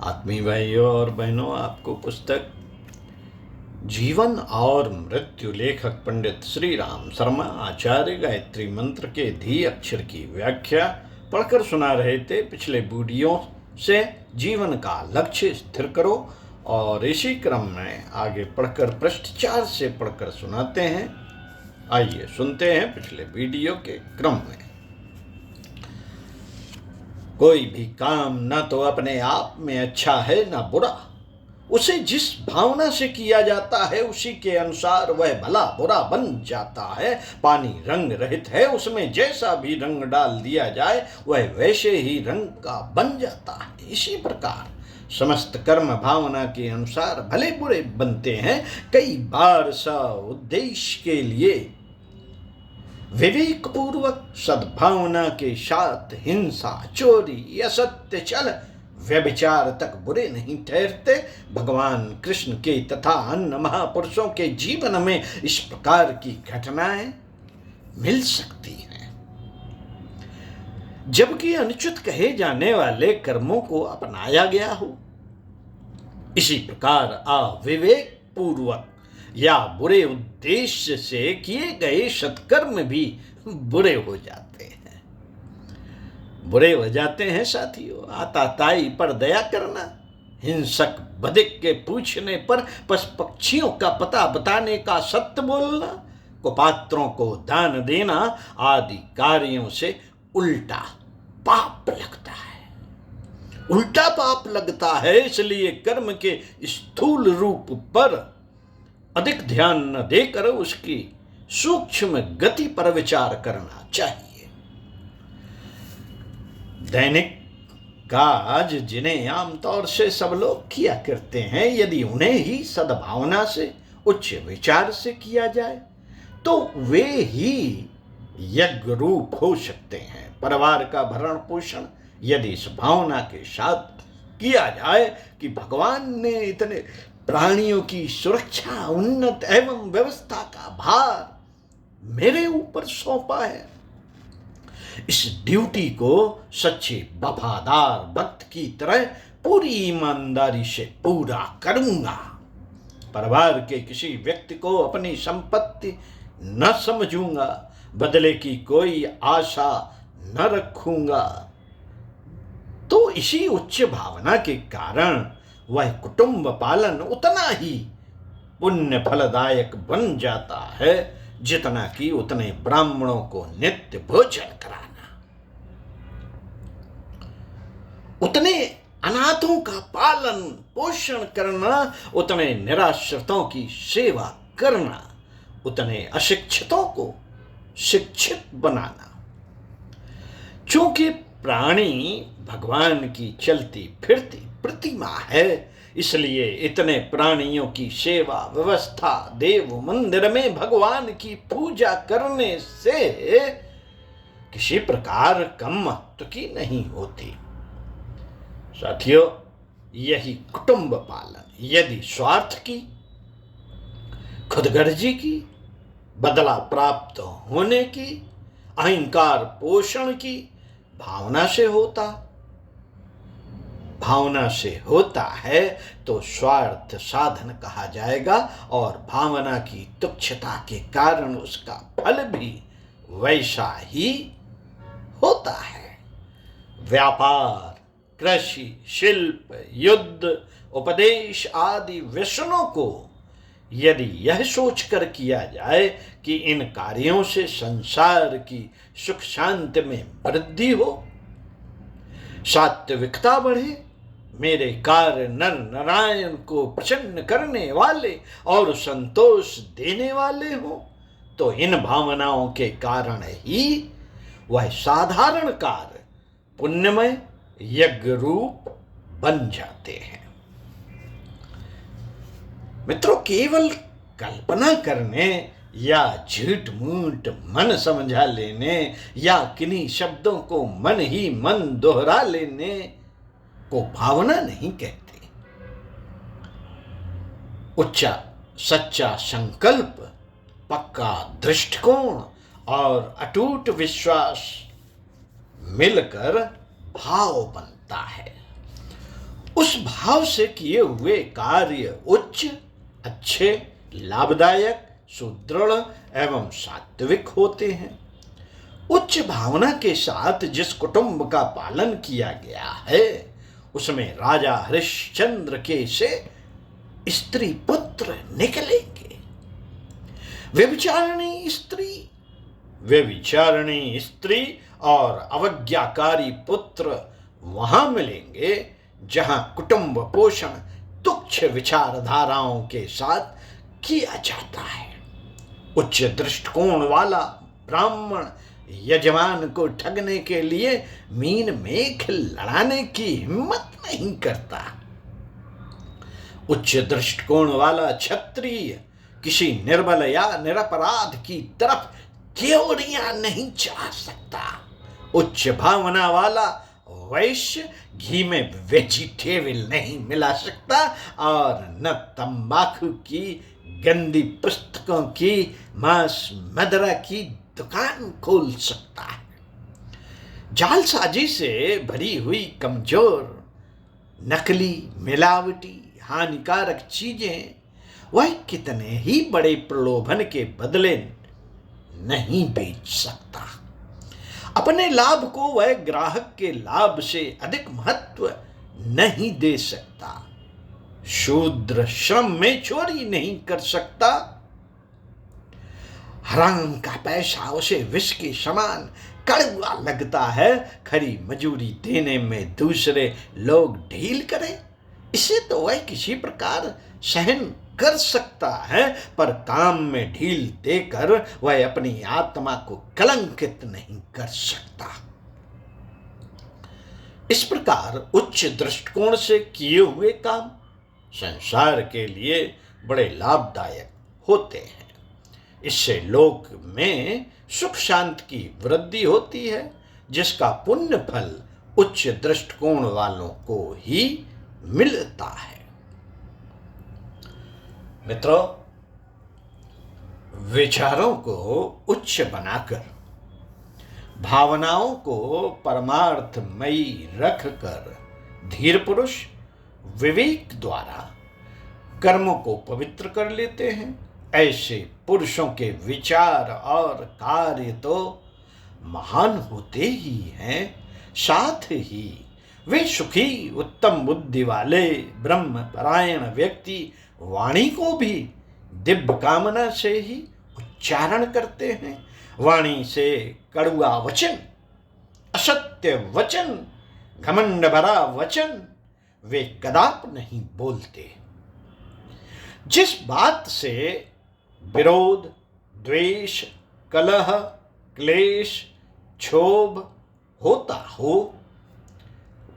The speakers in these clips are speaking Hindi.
आत्मीय भाइयों और बहनों, आपको पुस्तक जीवन और मृत्यु लेखक पंडित श्री राम शर्मा आचार्य गायत्री मंत्र के धी अक्षर की व्याख्या पढ़कर सुना रहे थे। पिछले वीडियो से जीवन का लक्ष्य स्थिर करो, और इसी क्रम में आगे पढ़कर पृष्ठ 4 से पढ़कर सुनाते हैं। आइए सुनते हैं पिछले वीडियो के क्रम में। कोई भी काम न तो अपने आप में अच्छा है न बुरा, उसे जिस भावना से किया जाता है उसी के अनुसार वह भला बुरा बन जाता है। पानी रंग रहित है, उसमें जैसा भी रंग डाल दिया जाए वह वैसे ही रंग का बन जाता है। इसी प्रकार समस्त कर्म भावना के अनुसार भले बुरे बनते हैं। कई बार उद्देश्य के लिए विवेक पूर्वक सद्भावना के साथ हिंसा, चोरी, असत्य, छल, व्यभिचार तक बुरे नहीं ठहरते। भगवान कृष्ण के तथा अन्य महापुरुषों के जीवन में इस प्रकार की घटनाएं मिल सकती हैं। जबकि अनुचित कहे जाने वाले कर्मों को अपनाया गया हो। इसी प्रकार अविवेक पूर्वक या बुरे उद्देश्य से किए गए सत्कर्म भी बुरे हो जाते हैं। बुरे हो जाते हैं साथियों। आताताई पर दया करना, हिंसक बधिक के पूछने पर पशु पक्षियों का पता बताने का सत्य बोलना, कुपात्रों को दान देना आदि कार्यों से उल्टा पाप लगता है। उल्टा पाप लगता है, इसलिए कर्म के स्थूल रूप पर अधिक ध्यान न देकर उसकी सूक्ष्म गति पर विचार करना चाहिए। दैनिक काज जिन्हें आमतौर से सब लोग किया करते हैं, यदि उन्हें ही सद्भावना से, उच्च विचार से किया जाए तो वे ही यज्ञ रूप हो सकते हैं। परिवार का भरण पोषण यदि इस भावना के साथ किया जाए कि भगवान ने इतने प्राणियों की सुरक्षा, उन्नत एवं व्यवस्था का भार मेरे ऊपर सौंपा है, इस ड्यूटी को सच्चे वफादार भक्त की तरह पूरी ईमानदारी से पूरा करूंगा। परिवार के किसी व्यक्ति को अपनी संपत्ति न समझूंगा, बदले की कोई आशा न रखूंगा। तो इसी उच्च भावना के कारण वह कुटुंब पालन उतना ही पुण्य फलदायक बन जाता है जितना कि उतने ब्राह्मणों को नित्य भोजन कराना, उतने अनाथों का पालन पोषण करना, उतने निराश्रितों की सेवा करना, उतने अशिक्षितों को शिक्षित बनाना। चूंकि प्राणी भगवान की चलती फिरती प्रतिमा है, इसलिए इतने प्राणियों की सेवा व्यवस्था देव मंदिर में भगवान की पूजा करने से किसी प्रकार कम महत्व की नहीं होती। साथियों, यही कुटुंब पालन यदि स्वार्थ की, खुदगर्जी की, बदला प्राप्त होने की, अहंकार पोषण की भावना से होता है तो स्वार्थ साधन कहा जाएगा, और भावना की तुच्छता के कारण उसका फल भी वैसा ही होता है। व्यापार, कृषि, शिल्प, युद्ध, उपदेश आदि व्यसनों को यदि यह सोचकर किया जाए कि इन कार्यों से संसार की सुख शांति में वृद्धि हो, सात्विकता बढ़े, मेरे कार्य नर नारायण को प्रसन्न करने वाले और संतोष देने वाले हो, तो इन भावनाओं के कारण ही वह साधारण कार्य पुण्यमय यज्ञ रूप बन जाते हैं। मित्रों, केवल कल्पना करने या झूठ मूठ मन समझा लेने या किन्हीं शब्दों को मन ही मन दोहरा लेने को भावना नहीं कहते। उच्चा सच्चा संकल्प, पक्का दृष्टिकोण और अटूट विश्वास मिलकर भाव बनता है। उस भाव से किए हुए कार्य उच्च, अच्छे, लाभदायक, सुदृढ़ एवं सात्विक होते हैं। उच्च भावना के साथ जिस कुटुंब का पालन किया गया है उसमें राजा हरिश्चंद्र के से स्त्री पुत्र निकलेंगे। व्यभिचारिणी स्त्री और अवज्ञाकारी पुत्र वहां मिलेंगे जहां कुटुंब पोषण तुच्छ विचारधाराओं के साथ किया जाता है। उच्च दृष्टिकोण वाला ब्राह्मण यजमान को ठगने के लिए मीन मेख लड़ाने की हिम्मत नहीं करता। उच्च दृष्टिकोण वाला क्षत्रिय किसी निर्बल या निरपराध की तरफ त्योरियां नहीं चढ़ा सकता। उच्च भावना वाला वैश्य घी में वेजिटेबल नहीं मिला सकता और न तंबाकू की गंदी पुस्तकों की मांस मदिरा की दुकान खोल सकता है। जालसाजी से भरी हुई कमजोर, नकली, मिलावटी, हानिकारक चीजें वह कितने ही बड़े प्रलोभन के बदले नहीं बेच सकता। अपने लाभ को वह ग्राहक के लाभ से अधिक महत्व नहीं दे सकता। शूद्र श्रम में चोरी नहीं कर सकता। हराम का पैसा उसे विष के समान कड़वा लगता है। खरी मजूरी देने में दूसरे लोग ढील करें, इसे तो वह किसी प्रकार सहन कर सकता है, पर काम में ढील देकर वह अपनी आत्मा को कलंकित नहीं कर सकता। इस प्रकार उच्च दृष्टिकोण से किए हुए काम संसार के लिए बड़े लाभदायक होते हैं। इससे लोक में सुख शांति की वृद्धि होती है, जिसका पुण्य फल उच्च दृष्टिकोण वालों को ही मिलता है। मित्रों, विचारों को उच्च बनाकर, भावनाओं को परमार्थमयी रखकर धीर पुरुष विवेक द्वारा कर्मों को पवित्र कर लेते हैं। ऐसे पुरुषों के विचार और कार्य तो महान होते ही हैं, साथ ही वे सुखी, उत्तम बुद्धि वाले ब्रह्म परायण व्यक्ति वाणी को भी दिव्य कामना से ही उच्चारण करते हैं। वाणी से कड़ुआ वचन, असत्य वचन, घमंड भरा वचन वे कदाप नहीं बोलते। जिस बात से विरोध, द्वेष, कलह, क्लेश, क्षोभ होता हो,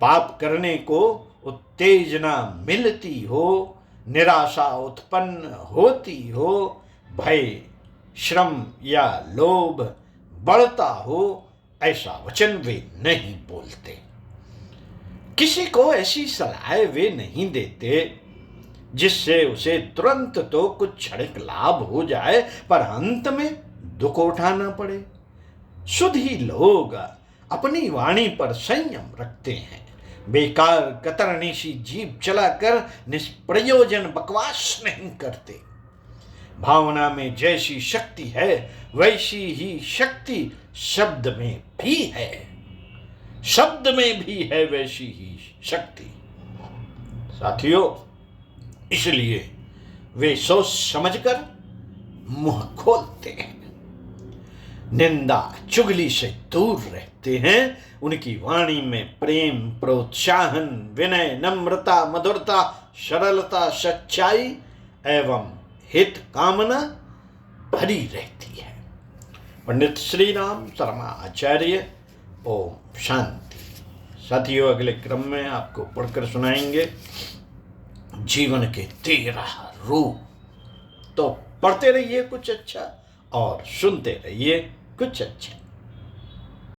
पाप करने को उत्तेजना मिलती हो, निराशा उत्पन्न होती हो, भय, श्रम या लोभ बढ़ता हो, ऐसा वचन वे नहीं बोलते। किसी को ऐसी सलाह वे नहीं देते जिससे उसे तुरंत तो कुछ क्षणिक लाभ हो जाए, पर अंत में दुख उठाना पड़े। शुद्ध ही लोग अपनी वाणी पर संयम रखते हैं, बेकार कतरनी सी जीभ चलाकर निष्प्रयोजन बकवास नहीं करते। भावना में जैसी शक्ति है वैसी ही शक्ति शब्द में भी है, शब्द में भी है वैसी ही शक्ति। साथियों, इसलिए वे सोच समझकर मुंह खोलते हैं, निंदा चुगली से दूर रहते हैं। उनकी वाणी में प्रेम, प्रोत्साहन, विनय, नम्रता, मधुरता, सरलता, सच्चाई एवं हित कामना भरी रहती है। पंडित श्री राम शर्मा आचार्य, ओम शांति। साथियों, अगले क्रम में आपको पढ़कर सुनाएंगे जीवन के 13 रूप। तो पढ़ते रहिए कुछ अच्छा और सुनते रहिए कुछ अच्छा।